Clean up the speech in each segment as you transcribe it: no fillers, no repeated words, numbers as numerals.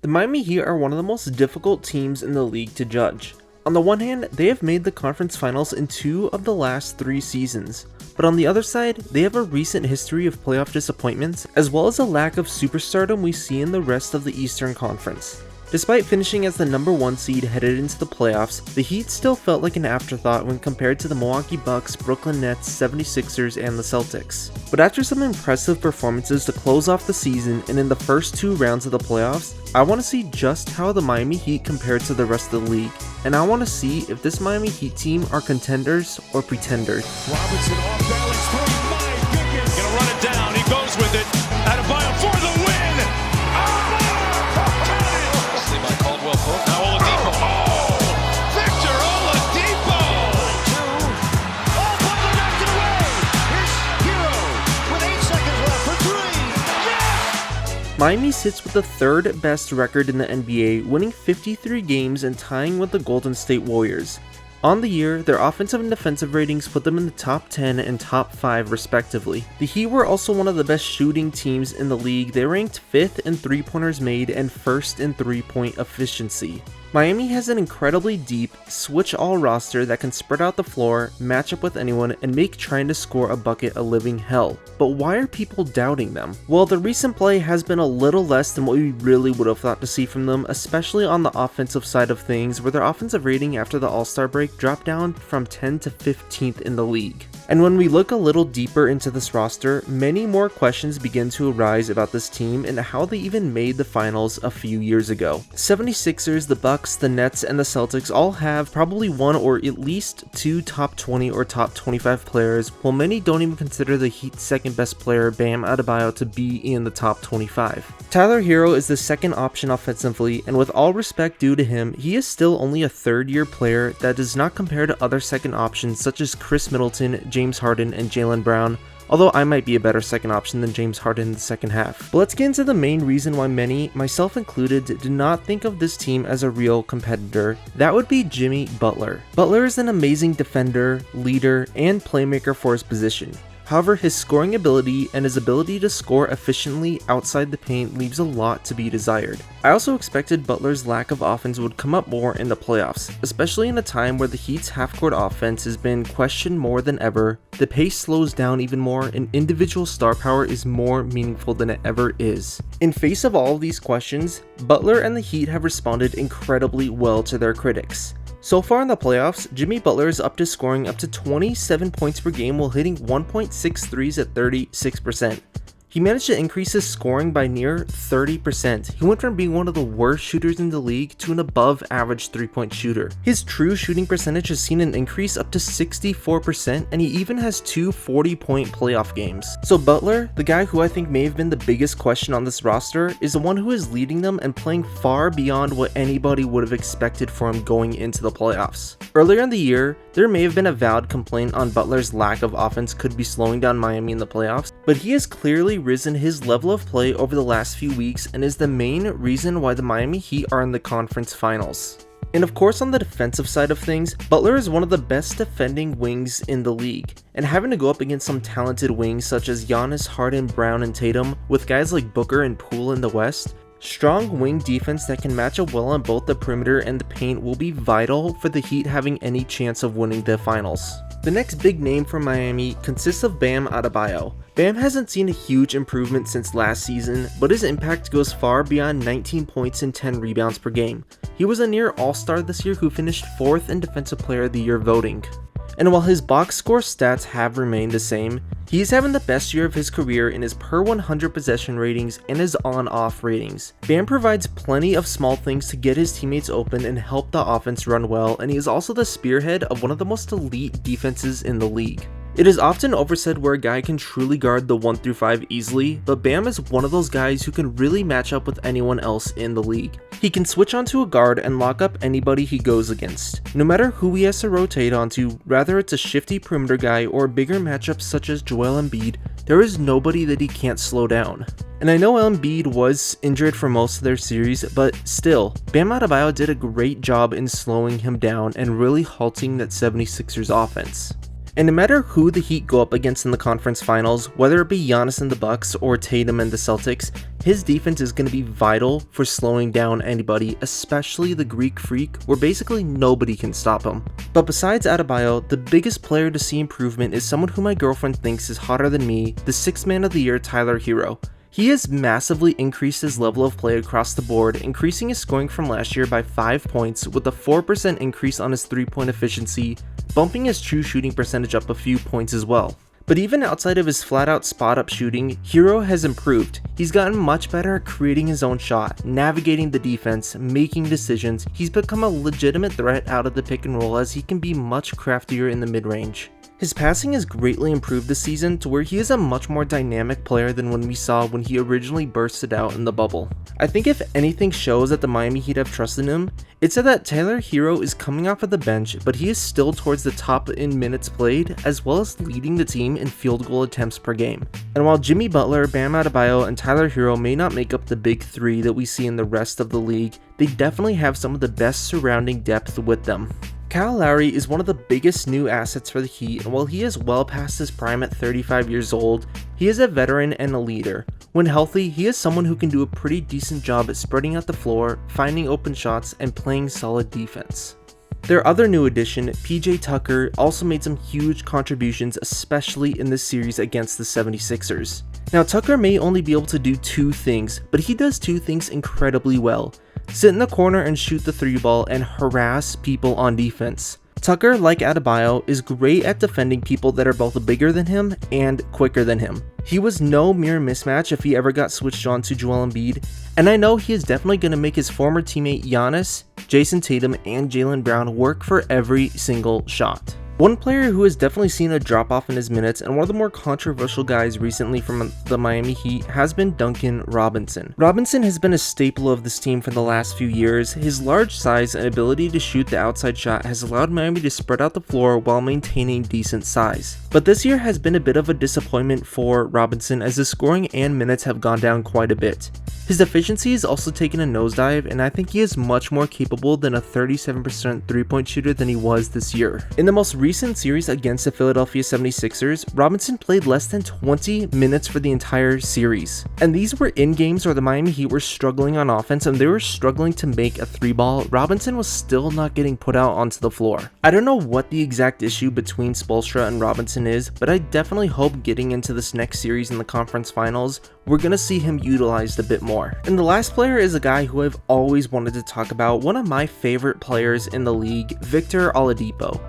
The Miami Heat are one of the most difficult teams in the league to judge. On the one hand, they have made the conference finals in 2 of the last 3 seasons, but on the other side, they have a recent history of playoff disappointments, as well as a lack of superstardom we see in the rest of the Eastern Conference. Despite finishing as the number 1 seed headed into the playoffs, the Heat still felt like an afterthought when compared to the Milwaukee Bucks, Brooklyn Nets, 76ers, and the Celtics. But after some impressive performances to close off the season and in the first 2 rounds of the playoffs, I want to see just how the Miami Heat compare to the rest of the league, and I want to see if this Miami Heat team are contenders or pretenders. Robinson off balance three, my goodness. Gonna run it down, he goes with it. Adebayo for the win! Now Oladipo. Oh! Victor Oladipo! 2. Oh, Butler knocked it away! Here's Hiro with 8 seconds left for 3. Yes! Miami sits with the 3rd best record in the NBA, winning 53 games and tying with the Golden State Warriors. On the year, their offensive and defensive ratings put them in the top 10 and top 5 respectively. The Heat were also one of the best shooting teams in the league. They ranked 5th in 3-pointers made and 1st in 3-point efficiency. Miami has an incredibly deep, switch-all roster that can spread out the floor, match up with anyone, and make trying to score a bucket a living hell. But why are people doubting them? Well, the recent play has been a little less than what we really would have thought to see from them, especially on the offensive side of things, where their offensive rating after the All-Star break dropped down from 10th to 15th in the league. And when we look a little deeper into this roster, many more questions begin to arise about this team and how they even made the finals a few years ago. 76ers, the Bucks, the Nets, and the Celtics all have probably one or at least 2 top 20 or top 25 players, while many don't even consider the Heat's second best player, Bam Adebayo, to be in the top 25. Tyler Hiro is the second option offensively, and with all respect due to him, he is still only a 3rd-year player that does not compare to other second options such as Chris Middleton, James Harden, and Jaylen Brown, although I might be a better second option than James Harden in the second half. But let's get into the main reason why many, myself included, did not think of this team as a real competitor. That would be Jimmy Butler. Butler is an amazing defender, leader, and playmaker for his position. However, his scoring ability and his ability to score efficiently outside the paint leaves a lot to be desired. I also expected Butler's lack of offense would come up more in the playoffs, especially in a time where the Heat's half-court offense has been questioned more than ever, the pace slows down even more, and individual star power is more meaningful than it ever is. In face of all of these questions, Butler and the Heat have responded incredibly well to their critics. So far in the playoffs, Jimmy Butler is up to scoring up to 27 points per game while hitting 1.6 threes at 36%. He managed to increase his scoring by near 30%. He went from being one of the worst shooters in the league to an above average 3-point shooter. His true shooting percentage has seen an increase up to 64%, and he even has 2 40-point playoff games. So Butler, the guy who I think may have been the biggest question on this roster, is the one who is leading them and playing far beyond what anybody would have expected for him going into the playoffs. Earlier in the year, there may have been a valid complaint on Butler's lack of offense could be slowing down Miami in the playoffs, but he has clearly risen his level of play over the last few weeks and is the main reason why the Miami Heat are in the conference finals. And of course, on the defensive side of things, Butler is one of the best defending wings in the league, and having to go up against some talented wings such as Giannis, Harden, Brown, and Tatum, with guys like Booker and Poole in the West, strong wing defense that can match up well on both the perimeter and the paint will be vital for the Heat having any chance of winning the finals. The next big name for Miami consists of Bam Adebayo. Bam hasn't seen a huge improvement since last season, but his impact goes far beyond 19 points and 10 rebounds per game. He was a near all-star this year who finished 4th in Defensive Player of the Year voting. And while his box score stats have remained the same, he is having the best year of his career in his per 100 possession ratings and his on-off ratings. Bam provides plenty of small things to get his teammates open and help the offense run well, and he is also the spearhead of one of the most elite defenses in the league. It is often oversaid where a guy can truly guard the 1 through 5 easily, but Bam is one of those guys who can really match up with anyone else in the league. He can switch onto a guard and lock up anybody he goes against. No matter who he has to rotate onto, whether it's a shifty perimeter guy or bigger matchups such as Joel Embiid, there is nobody that he can't slow down. And I know Embiid was injured for most of their series, but still, Bam Adebayo did a great job in slowing him down and really halting that 76ers offense. And no matter who the Heat go up against in the conference finals, whether it be Giannis and the Bucks or Tatum and the Celtics, his defense is going to be vital for slowing down anybody, especially the Greek Freak, where basically nobody can stop him. But besides Adebayo, the biggest player to see improvement is someone who my girlfriend thinks is hotter than me, the 6th man of the year, Tyler Hiro. He has massively increased his level of play across the board, increasing his scoring from last year by 5 points with a 4% increase on his 3-point efficiency, bumping his true shooting percentage up a few points as well. But even outside of his flat-out spot-up shooting, Hiro has improved. He's gotten much better at creating his own shot, navigating the defense, making decisions. He's become a legitimate threat out of the pick and roll as he can be much craftier in the mid-range. His passing has greatly improved this season to where he is a much more dynamic player than when we saw when he originally bursted out in the bubble. I think if anything shows that the Miami Heat have trust in him, it's that Tyler Hiro is coming off of the bench, but he is still towards the top in minutes played, as well as leading the team in field goal attempts per game. And while Jimmy Butler, Bam Adebayo, and Tyler Hiro may not make up the big three that we see in the rest of the league, they definitely have some of the best surrounding depth with them. Kyle Lowry is one of the biggest new assets for the Heat, and while he is well past his prime at 35 years old, he is a veteran and a leader. When healthy, he is someone who can do a pretty decent job at spreading out the floor, finding open shots, and playing solid defense. Their other new addition, PJ Tucker, also made some huge contributions, especially in this series against the 76ers. Now, Tucker may only be able to do 2 things, but he does 2 things incredibly well. Sit in the corner and shoot the 3-ball and harass people on defense. Tucker, like Adebayo, is great at defending people that are both bigger than him and quicker than him. He was no mere mismatch if he ever got switched on to Joel Embiid, and I know he is definitely going to make his former teammate Giannis, Jason Tatum, and Jaylen Brown work for every single shot. One player who has definitely seen a drop off in his minutes and one of the more controversial guys recently from the Miami Heat has been Duncan Robinson. Robinson has been a staple of this team for the last few years. His large size and ability to shoot the outside shot has allowed Miami to spread out the floor while maintaining decent size. But this year has been a bit of a disappointment for Robinson as his scoring and minutes have gone down quite a bit. His efficiency has also taken a nosedive, and I think he is much more capable than a 37% 3-point shooter than he was this year. In the most recent series against the Philadelphia 76ers, Robinson played less than 20 minutes for the entire series. And these were in games where the Miami Heat were struggling on offense and they were struggling to make a 3-ball. Robinson was still not getting put out onto the floor. I don't know what the exact issue between Spoelstra and Robinson is, but I definitely hope getting into this next series in the conference finals, we're gonna see him utilized a bit more. And the last player is a guy who I've always wanted to talk about, one of my favorite players in the league, Victor Oladipo.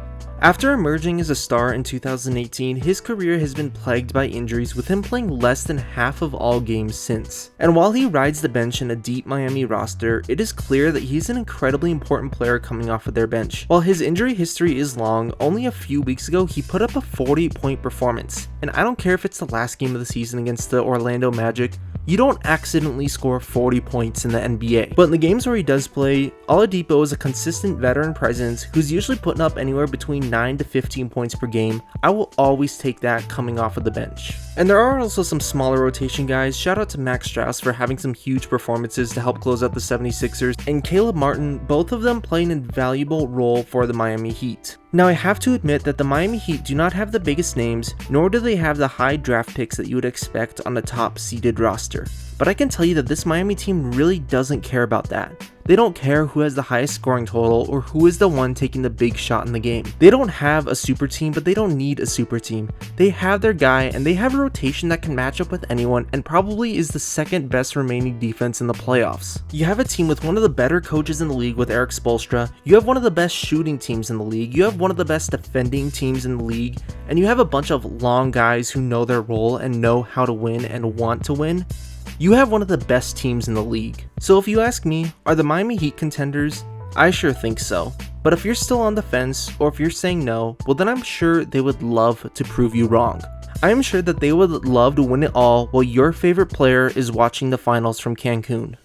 After emerging as a star in 2018, his career has been plagued by injuries, with him playing less than half of all games since. And while he rides the bench in a deep Miami roster, it is clear that he's an incredibly important player coming off of their bench. While his injury history is long, only a few weeks ago he put up a 40-point performance. And I don't care if it's the last game of the season against the Orlando Magic, you don't accidentally score 40 points in the NBA. But in the games where he does play, Oladipo is a consistent veteran presence who's usually putting up anywhere between 9 to 15 points per game. I will always take that coming off of the bench. And there are also some smaller rotation guys. Shout out to Max Strus for having some huge performances to help close out the 76ers, and Caleb Martin, both of them playing an invaluable role for the Miami Heat. Now, I have to admit that the Miami Heat do not have the biggest names, nor do they have the high draft picks that you would expect on a top seeded roster. But I can tell you that this Miami team really doesn't care about that. They don't care who has the highest scoring total or who is the one taking the big shot in the game. They don't have a super team, but they don't need a super team. They have their guy, and they have a rotation that can match up with anyone and probably is the second best remaining defense in the playoffs. You have a team with one of the better coaches in the league with Erik Spoelstra. You have one of the best shooting teams in the league. You have one of the best defending teams in the league. And you have a bunch of long guys who know their role and know how to win and want to win. You have one of the best teams in the league. So if you ask me, are the Miami Heat contenders? I sure think so. But if you're still on the fence, or if you're saying no, well then I'm sure they would love to prove you wrong. I am sure that they would love to win it all while your favorite player is watching the finals from Cancun.